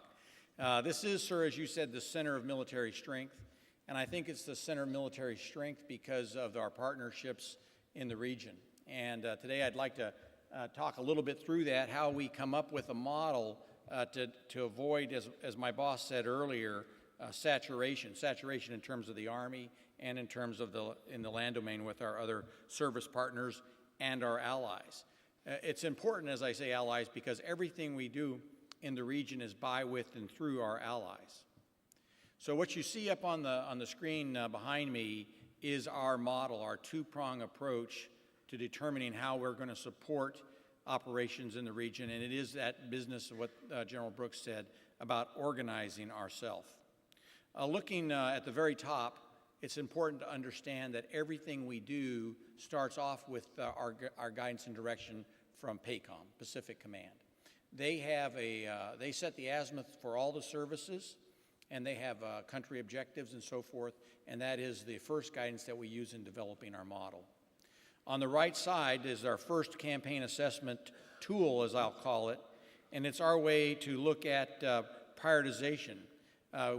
This is, sir, as you said, the center of military strength, and I think it's the center of military strength because of our partnerships in the region. And today I'd like to talk a little bit through that, how we come up with a model to avoid, as my boss said earlier, saturation in terms of the Army and in terms of in the land domain with our other service partners and our allies. It's important, as I say, allies, because everything we do in the region is by, with, and through our allies. So what you see up on the screen behind me is our model, our two-prong approach to determining how we're going to support operations in the region, and it is that business of what General Brooks said about organizing ourselves. Looking at the very top, it's important to understand that everything we do starts off with our guidance and direction from PACOM, Pacific Command. They set the azimuth for all the services, and they have country objectives and so forth, and that is the first guidance that we use in developing our model. On the right side is our first campaign assessment tool, as I'll call it, and it's our way to look at prioritization.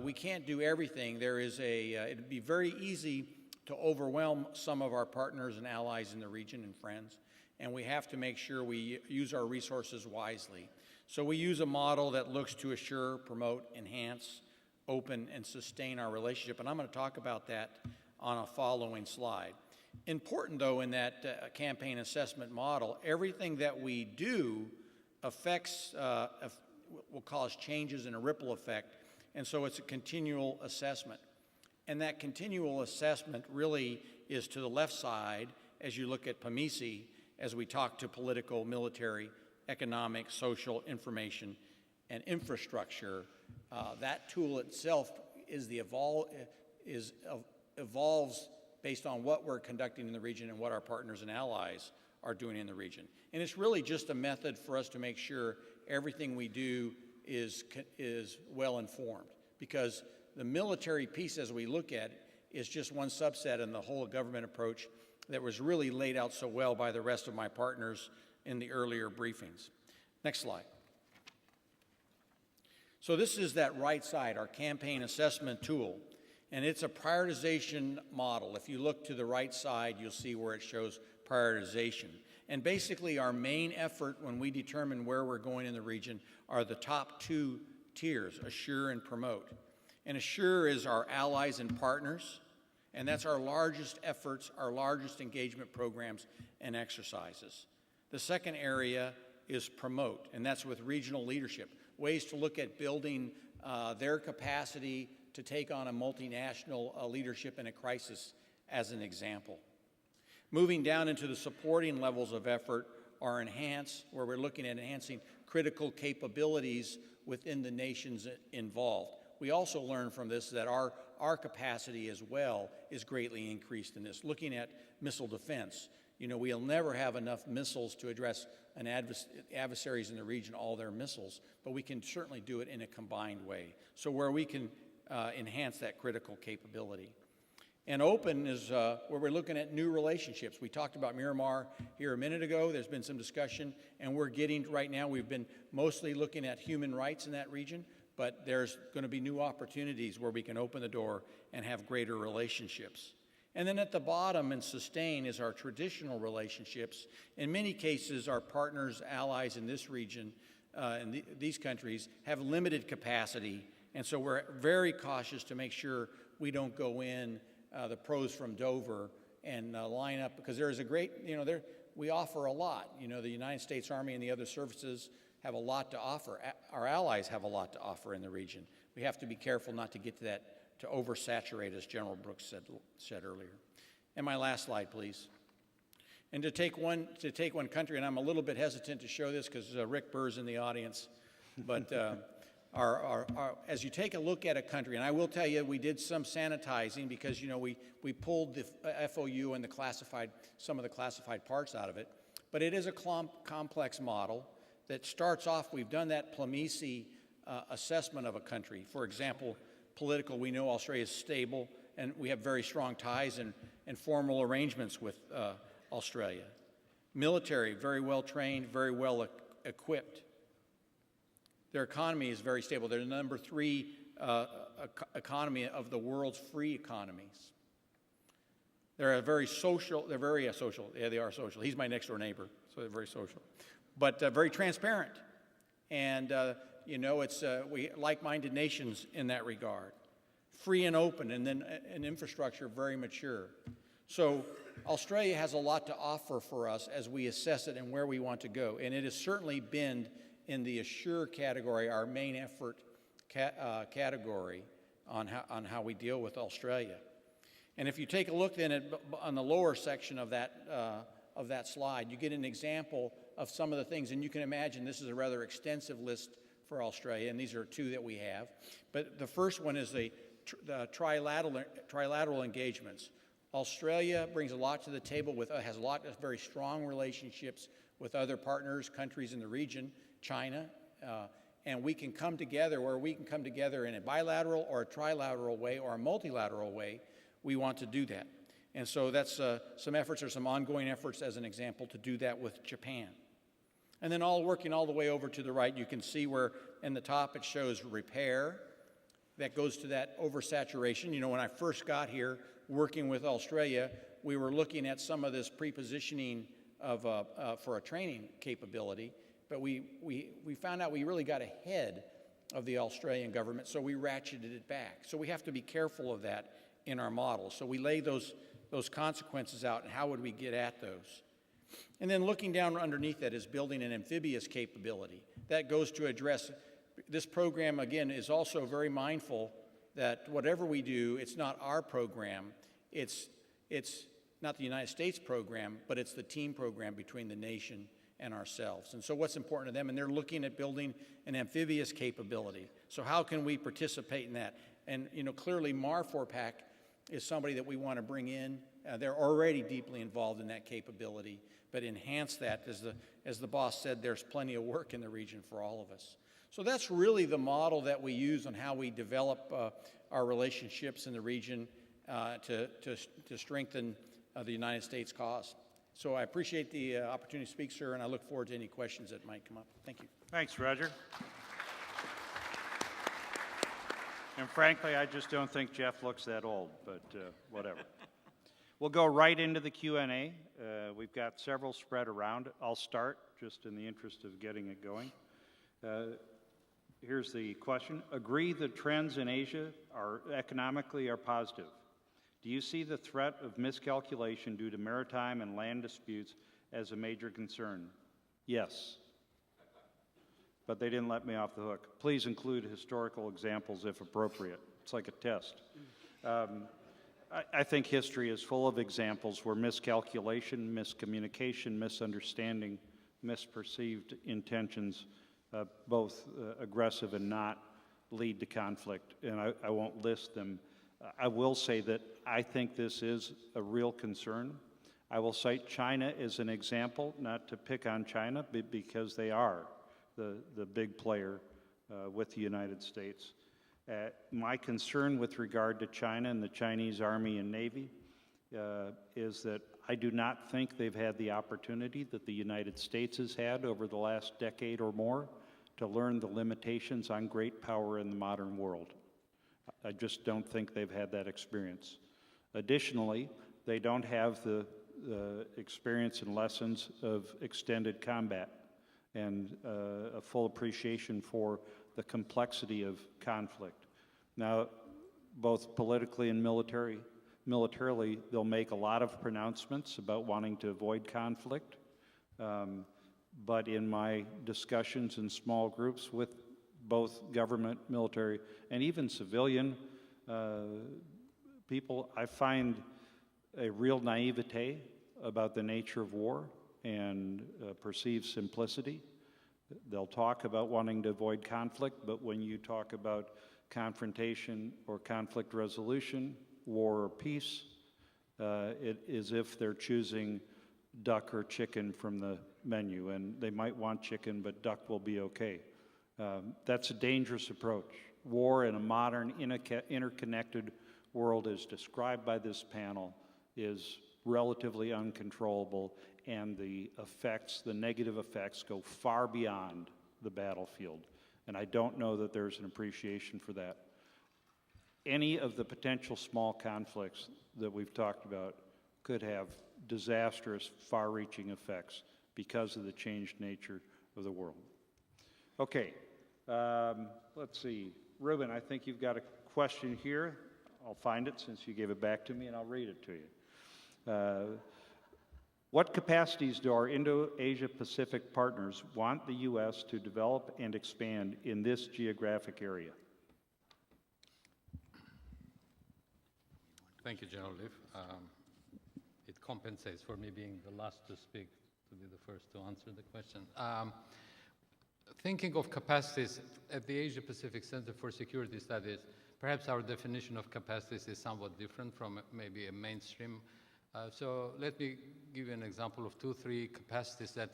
We can't do everything. It'd be very easy to overwhelm some of our partners and allies in the region and friends, and we have to make sure we use our resources wisely. So we use a model that looks to assure, promote, enhance, open, and sustain our relationship, and I'm going to talk about that on a following slide. Important, though, in that campaign assessment model, everything that we do affects, we'll call it changes in a ripple effect, and so it's a continual assessment. And that continual assessment really is to the left side as you look at PMISI, as we talk to political, military, economic, social, information, and infrastructure. That tool itself evolves based on what we're conducting in the region and what our partners and allies are doing in the region. And it's really just a method for us to make sure everything we do is well informed, because the military piece, as we look at it, is just one subset in the whole government approach that was really laid out so well by the rest of my partners in the earlier briefings. Next slide. So this is that right side, our campaign assessment tool, and it's a prioritization model. If you look to the right side, you'll see where it shows prioritization. And basically our main effort when we determine where we're going in the region are the top two tiers, assure and promote. And assure is our allies and partners, and that's our largest efforts, our largest engagement programs and exercises. The second area is promote, and that's with regional leadership, ways to look at building their capacity to take on a multinational leadership in a crisis, as an example. Moving down into the supporting levels of effort are enhance, where we're looking at enhancing critical capabilities within the nations involved. We also learn from this that our our capacity as well is greatly increased in this. Looking at missile defense, you know, we'll never have enough missiles to address an adversaries in the region, all their missiles, but we can certainly do it in a combined way. So where we can enhance that critical capability. And open is where we're looking at new relationships. We talked about Myanmar here a minute ago. There's been some discussion, and we're getting, right now, we've been mostly looking at human rights in that region, but there's going to be new opportunities where we can open the door and have greater relationships. And then at the bottom and sustain is our traditional relationships. In many cases, our partners, allies in this region, and these countries, have limited capacity, and so we're very cautious to make sure we don't go in the pros from Dover and line up, because there is a great, you know, we offer a lot. You know, the United States Army and the other services have a lot to offer. Our allies have a lot to offer in the region. We have to be careful not to get to that, to oversaturate, as General Brooks said earlier. And my last slide, please. And to take one country, and I'm a little bit hesitant to show this because Rick Burr's in the audience, but as you take a look at a country, and I will tell you, we did some sanitizing because, you know, we pulled the FOU and some of the classified parts out of it, but it is a complex model that starts off, we've done that Plamisi assessment of a country. For example, political, we know Australia is stable, and we have very strong ties and formal arrangements with Australia. Military, very well trained, very well equipped. Their economy is very stable. They're the number 3 economy of the world's free economies. They're very social. Yeah, they are social. He's my next door neighbor, so they're very social. But very transparent. And, you know, it's we like-minded nations in that regard. Free and open, and then an infrastructure very mature. So Australia has a lot to offer for us as we assess it and where we want to go. And it has certainly been in the assure category, our main effort category on how we deal with Australia. And if you take a look then on the lower section of that slide, you get an example of some of the things, and you can imagine this is a rather extensive list for Australia, and these are 2 that we have. But the first one is the trilateral engagements. Australia brings a lot to the table, has a lot of very strong relationships with other partners, countries in the region, China, and we can come together where we can come together in a bilateral or a trilateral way or a multilateral way. We want to do that. And so that's some efforts, or some ongoing efforts as an example, to do that with Japan. And then working all the way over to the right, you can see where in the top it shows repair. That goes to that oversaturation. You know, when I first got here working with Australia, we were looking at some of this pre-positioning for a training capability, but we found out we really got ahead of the Australian government, so we ratcheted it back. So we have to be careful of that in our model. So we lay those consequences out, and how would we get at those? And then looking down underneath that is building an amphibious capability. That goes to address, this program, again, is also very mindful that whatever we do, it's not our program, it's not the United States program, but it's the team program between the nation and ourselves. And so what's important to them, and they're looking at building an amphibious capability. So how can we participate in that? And, you know, clearly MARFORPAC is somebody that we want to bring in. They're already deeply involved in that capability, but enhance that. As the boss said, there's plenty of work in the region for all of us. So that's really the model that we use on how we develop our relationships in the region to strengthen the United States cause. So I appreciate the opportunity to speak, sir, and I look forward to any questions that might come up. Thank you. Thanks, Roger. And frankly, I just don't think Jeff looks that old, but whatever. We'll go right into the Q&A. We've got several spread around. I'll start, just in the interest of getting it going. Here's the question. Agree the trends in Asia economically are positive. Do you see the threat of miscalculation due to maritime and land disputes as a major concern? Yes. But they didn't let me off the hook. Please include historical examples if appropriate. It's like a test. I think history is full of examples where miscalculation, miscommunication, misunderstanding, misperceived intentions, both aggressive and not, lead to conflict. And I won't list them I will say that I think this is a real concern. I will cite China as an example, not to pick on China, but because they are the big player with the United States. My concern with regard to China and the Chinese Army and Navy is that I do not think they've had the opportunity that the United States has had over the last decade or more to learn the limitations on great power in the modern world. I just don't think they've had that experience. Additionally, they don't have the experience and lessons of extended combat and a full appreciation for the complexity of conflict. Now, both politically and militarily, they'll make a lot of pronouncements about wanting to avoid conflict. But in my discussions in small groups with both government, military, and even civilian people, I find a real naivete about the nature of war and perceived simplicity. They'll talk about wanting to avoid conflict, but when you talk about confrontation or conflict resolution, war or peace, it is if they're choosing duck or chicken from the menu, and they might want chicken, but duck will be okay. That's a dangerous approach. War in a modern, interconnected world, as described by this panel, is relatively uncontrollable, and the effects, the negative effects, go far beyond the battlefield. And I don't know that there's an appreciation for that. Any of the potential small conflicts that we've talked about could have disastrous, far-reaching effects because of the changed nature of the world. Okay, let's see. Rouben, I think you've got a question here. I'll find it since you gave it back to me, and I'll read it to you. What capacities do our Indo-Asia-Pacific partners want the U.S. to develop and expand in this geographic area? Thank you, General Leaf. It compensates for me being the last to speak to be the first to answer the question. Thinking of capacities at the Asia-Pacific Center for Security Studies, perhaps our definition of capacities is somewhat different from maybe a mainstream. So let me give you an example of 2-3 capacities that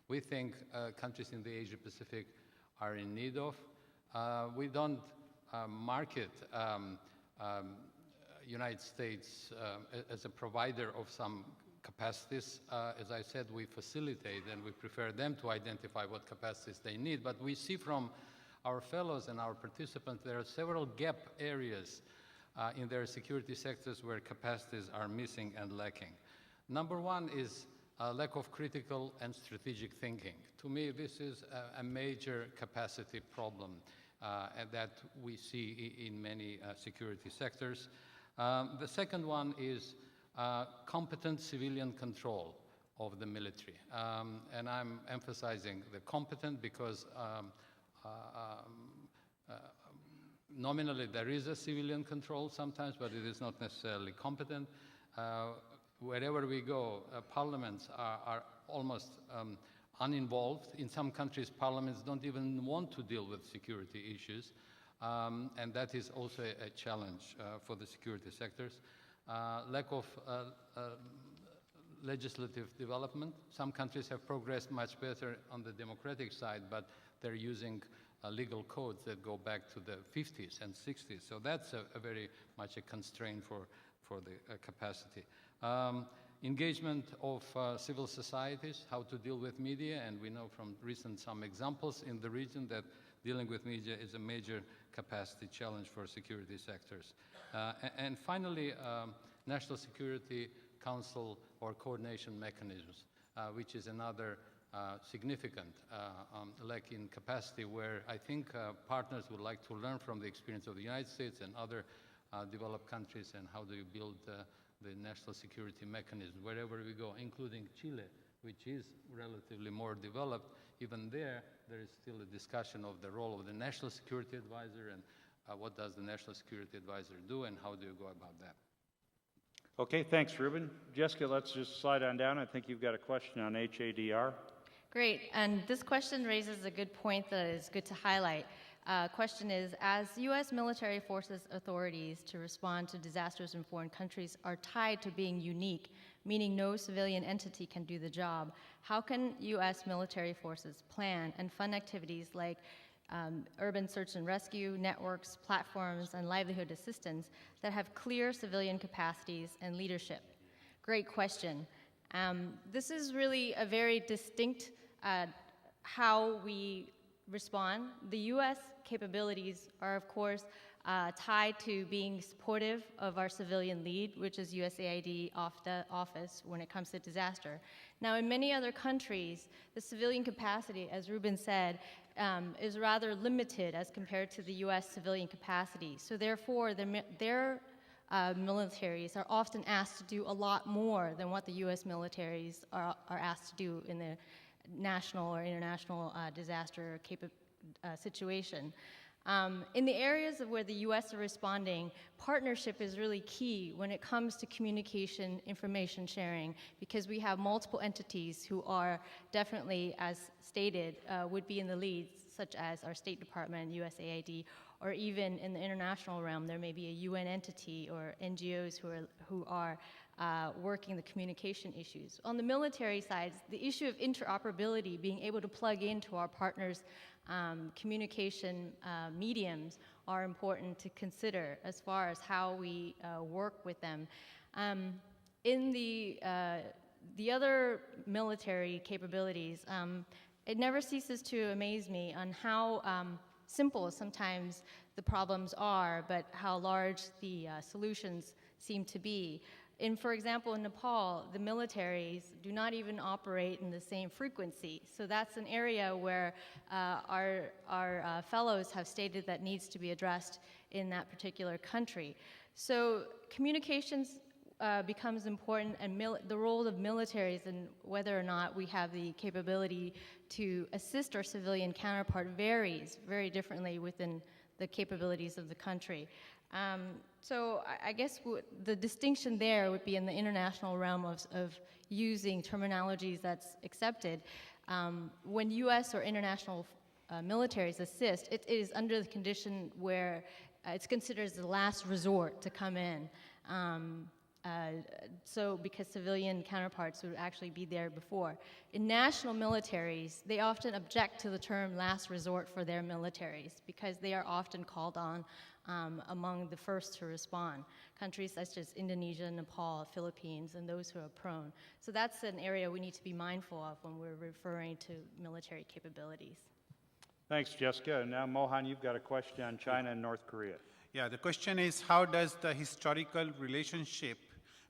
we think countries in the Asia-Pacific are in need of. We don't market United States as a provider of some capacities. As I said, we facilitate and we prefer them to identify what capacities they need. But we see from our fellows and our participants there are several gap areas in their security sectors where capacities are missing and lacking. Number one is lack of critical and strategic thinking. To me, this is a major capacity problem and that we see in many security sectors. The second one is competent civilian control of the military. And I'm emphasizing the competent because nominally there is a civilian control sometimes, but it is not necessarily competent. Wherever we go, parliaments are almost uninvolved. In some countries, parliaments don't even want to deal with security issues. And that is also a challenge for the security sectors. Lack of legislative development. Some countries have progressed much better on the democratic side, but they're using legal codes that go back to the 50s and 60s. So that's a very much a constraint for the capacity. Engagement of civil societies, how to deal with media, and we know from recent some examples in the region that dealing with media is a major capacity challenge for security sectors. And finally, National Security Council or coordination mechanisms, which is another significant lack in capacity where I think partners would like to learn from the experience of the United States and other developed countries and how do you build the national security mechanism wherever we go, including Chile, which is relatively more developed. Even there is still a discussion of the role of the National Security Advisor and what does the National Security Advisor do and how do you go about that. Okay, thanks, Rouben. Jessica, let's just slide on down. I think you've got a question on HADR. Great, and this question raises a good point that is good to highlight. Question is, as U.S. military forces authorities to respond to disasters in foreign countries are tied to being unique, meaning no civilian entity can do the job, how can U.S. military forces plan and fund activities like urban search and rescue, networks, platforms, and livelihood assistance that have clear civilian capacities and leadership? Great question. This is really a very distinct how we respond. The U.S. capabilities are, of course, tied to being supportive of our civilian lead, which is USAID office when it comes to disaster. Now, in many other countries, the civilian capacity, as Rouben said, is rather limited as compared to the U.S. civilian capacity. So therefore, their militaries are often asked to do a lot more than what the U.S. militaries are asked to do in the national or international disaster situation. In the areas of where the U.S. are responding, partnership is really key when it comes to communication, information sharing, because we have multiple entities who are definitely, as stated, would be in the lead, such as our State Department, USAID, or even in the international realm, there may be a UN entity or NGOs who are working the communication issues. On the military side, the issue of interoperability, being able to plug into our partners' communication mediums are important to consider as far as how we work with them. In the other military capabilities, it never ceases to amaze me on how simple sometimes the problems are, but how large the solutions seem to be. For example, in Nepal, the militaries do not even operate in the same frequency. So that's an area where our fellows have stated that needs to be addressed in that particular country. So communications becomes important, and the role of militaries and whether or not we have the capability to assist our civilian counterpart varies very differently within the capabilities of the country. So I guess the distinction there would be in the international realm of using terminologies that's accepted. When U.S. or international militaries assist, it is under the condition where it's considered as the last resort to come in. So because civilian counterparts would actually be there before. In national militaries, they often object to the term last resort for their militaries because they are often called on among the first to respond. Countries such as Indonesia, Nepal, Philippines, and those who are prone. So that's an area we need to be mindful of when we're referring to military capabilities. Thanks, Jessica. And now, Mohan, you've got a question on China and North Korea. Yeah, the question is, how does the historical relationship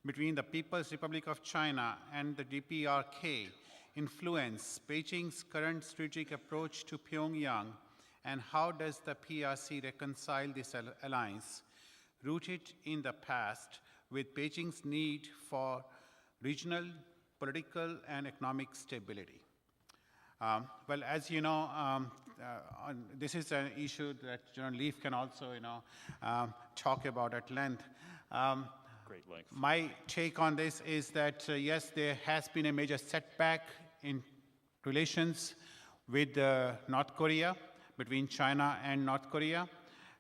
between the People's Republic of China and the DPRK influence Beijing's current strategic approach to Pyongyang, and how does the PRC reconcile this alliance, rooted in the past, with Beijing's need for regional, political, and economic stability? Well, as you know, this is an issue that General Leaf can also, talk about at length. Great length. My take on this is that, yes, there has been a major setback in relations with North Korea, between China and North Korea.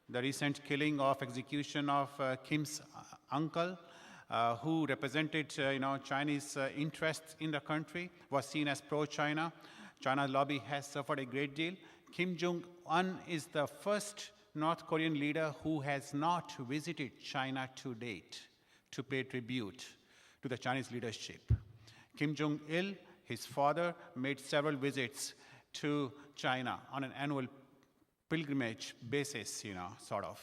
The recent killing of execution of Kim's uncle, who represented Chinese interests in the country, was seen as pro-China. China's lobby has suffered a great deal. Kim Jong-un is the first North Korean leader who has not visited China to date to pay tribute to the Chinese leadership. Kim Jong-il, his father, made several visits to China on an annual pilgrimage basis, sort of.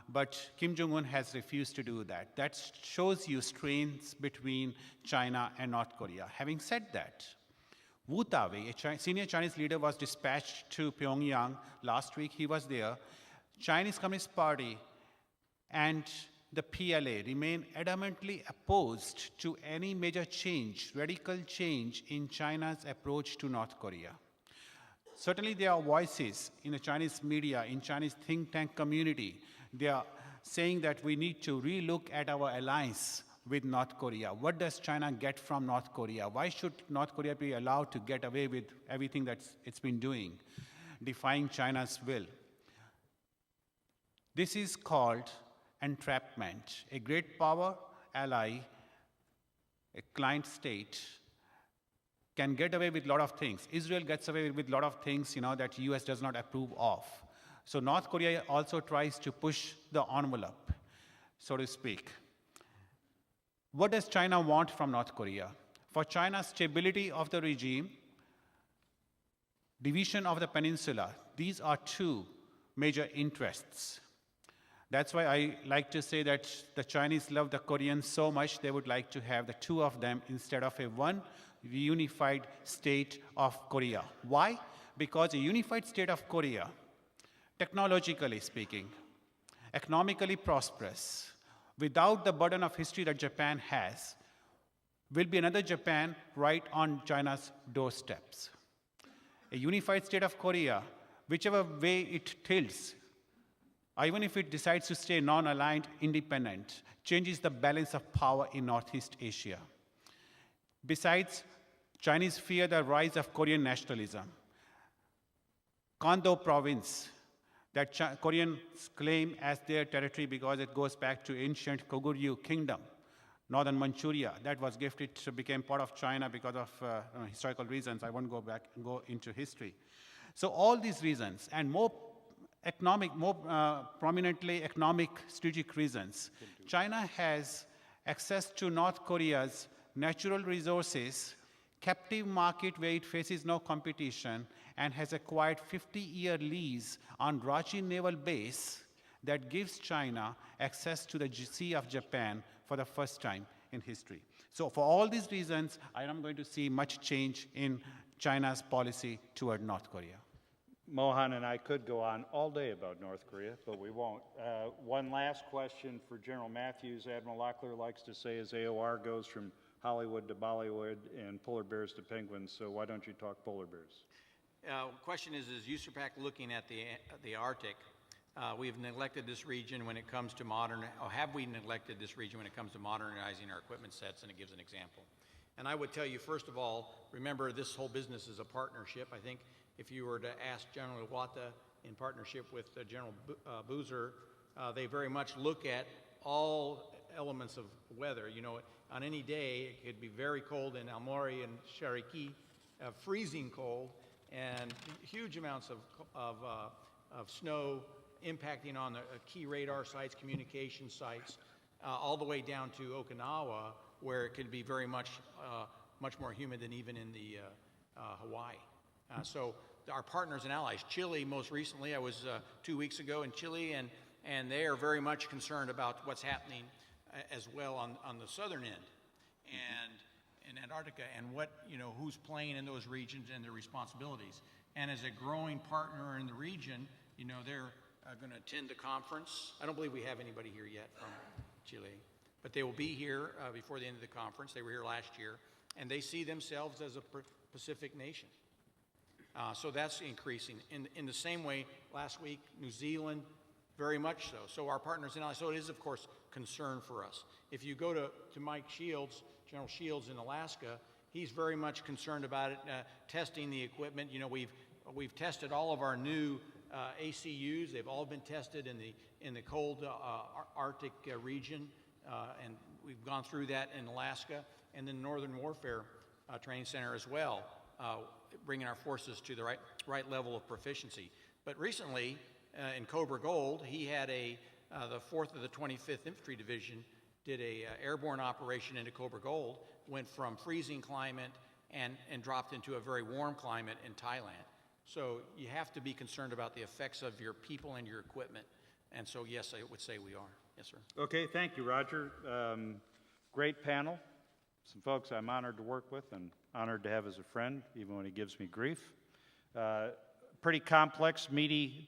But Kim Jong-un has refused to do that. That shows you strains between China and North Korea. Having said that, Wu Tawei, a senior Chinese leader, was dispatched to Pyongyang last week. He was there. Chinese Communist Party and the PLA remain adamantly opposed to any major change, radical change in China's approach to North Korea. Certainly there are voices in the Chinese media, in Chinese think tank community. They are saying that we need to relook at our alliance with North Korea. What does China get from North Korea? Why should North Korea be allowed to get away with everything that it's been doing? defying China's will. This is called entrapment. A great power ally, a client state, can get away with a lot of things. Israel gets away with a lot of things, that US does not approve of. So North Korea also tries to push the envelope, so to speak. What does China want from North Korea? For China, stability of the regime, division of the peninsula, these are two major interests. That's why I like to say that the Chinese love the Koreans so much, they would like to have the two of them instead of a one unified state of Korea. Why? Because a unified state of Korea, technologically speaking, economically prosperous, without the burden of history that Japan has, will be another Japan right on China's doorsteps. A unified state of Korea, whichever way it tilts, even if it decides to stay non-aligned, independent, changes the balance of power in Northeast Asia. Besides, Chinese fear the rise of Korean nationalism. Kangdo province, that Koreans claim as their territory because it goes back to ancient Goguryeo kingdom, northern Manchuria. That was gifted, became part of China because of historical reasons. I won't go into history. So all these reasons, and more prominently economic strategic reasons, China has access to North Korea's natural resources, captive market where it faces no competition, and has acquired 50-year lease on Rachi Naval Base that gives China access to the Sea of Japan for the first time in history. So for all these reasons, I am going to see much change in China's policy toward North Korea. Mohan and I could go on all day about North Korea, but we won't. One last question for General Mathews. Admiral Locklear likes to say his AOR goes from Hollywood to Bollywood and polar bears to penguins, so why don't you talk polar bears? Question is USAPAC looking at the Arctic? We've neglected this region when it comes to have we neglected this region when it comes to modernizing our equipment sets? And it gives an example. And I would tell you, first of all, remember this whole business is a partnership. I think if you were to ask General Iwata in partnership with General Boozer, they very much look at all elements of weather. On any day, it could be very cold in Aomori and Shariki, freezing cold, and huge amounts of snow impacting on the key radar sites, communication sites, all the way down to Okinawa, where it could be very much more humid than even in the Hawaii. So our partners and allies, Chile most recently, I was 2 weeks ago in Chile, and they are very much concerned about what's happening as well on the southern end and in Antarctica, and who's playing in those regions and their responsibilities. And as a growing partner in the region, they're going to attend the conference. I don't believe we have anybody here yet from Chile, but they will be here before the end of the conference. They were here last year, and they see themselves as a Pacific nation. So that's increasing. In the same way, last week, New Zealand, very much so. So our partners and allies, so it is, of course, concern for us. If you go to Mike Shields, General Shields in Alaska, he's very much concerned about it, testing the equipment. We've tested all of our new ACUs. They've all been tested in the cold Arctic region, and we've gone through that in Alaska, and then Northern Warfare Training Center as well, bringing our forces to the right level of proficiency. But recently, in Cobra Gold, he had the 4th of the 25th Infantry Division did a airborne operation into Cobra Gold, went from freezing climate and dropped into a very warm climate in Thailand. So you have to be concerned about the effects of your people and your equipment. And so, yes, I would say we are. Yes, sir. Okay, thank you, Roger. Great panel. Some folks I'm honored to work with and honored to have as a friend, even when he gives me grief. Pretty complex, meaty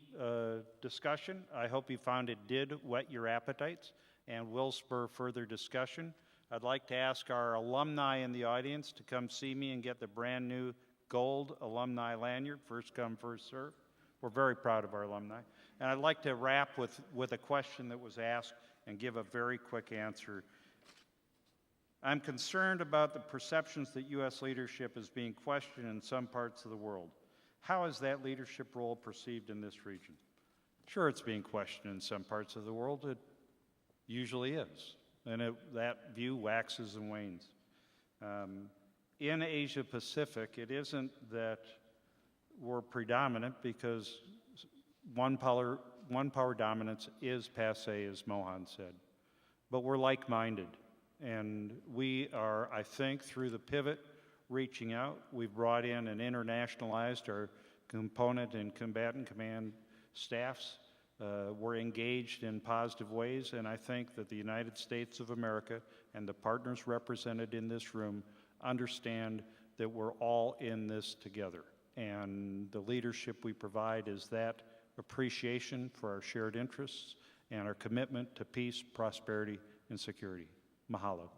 discussion. I hope you found it did whet your appetites and will spur further discussion. I'd like to ask our alumni in the audience to come see me and get the brand new gold alumni lanyard, first come, first serve. We're very proud of our alumni. And I'd like to wrap with a question that was asked and give a very quick answer. I'm concerned about the perceptions that U.S. leadership is being questioned in some parts of the world. How is that leadership role perceived in this region? Sure, it's being questioned in some parts of the world. It usually is. And that view waxes and wanes. In Asia Pacific, it isn't that we're predominant because one power dominance is passé, as Mohan said. But we're like-minded. And we are, I think, through the pivot, reaching out. We've brought in and internationalized our component and combatant command staffs. We're engaged in positive ways, and I think that the United States of America and the partners represented in this room understand that we're all in this together. And the leadership we provide is that appreciation for our shared interests and our commitment to peace, prosperity, and security. Mahalo.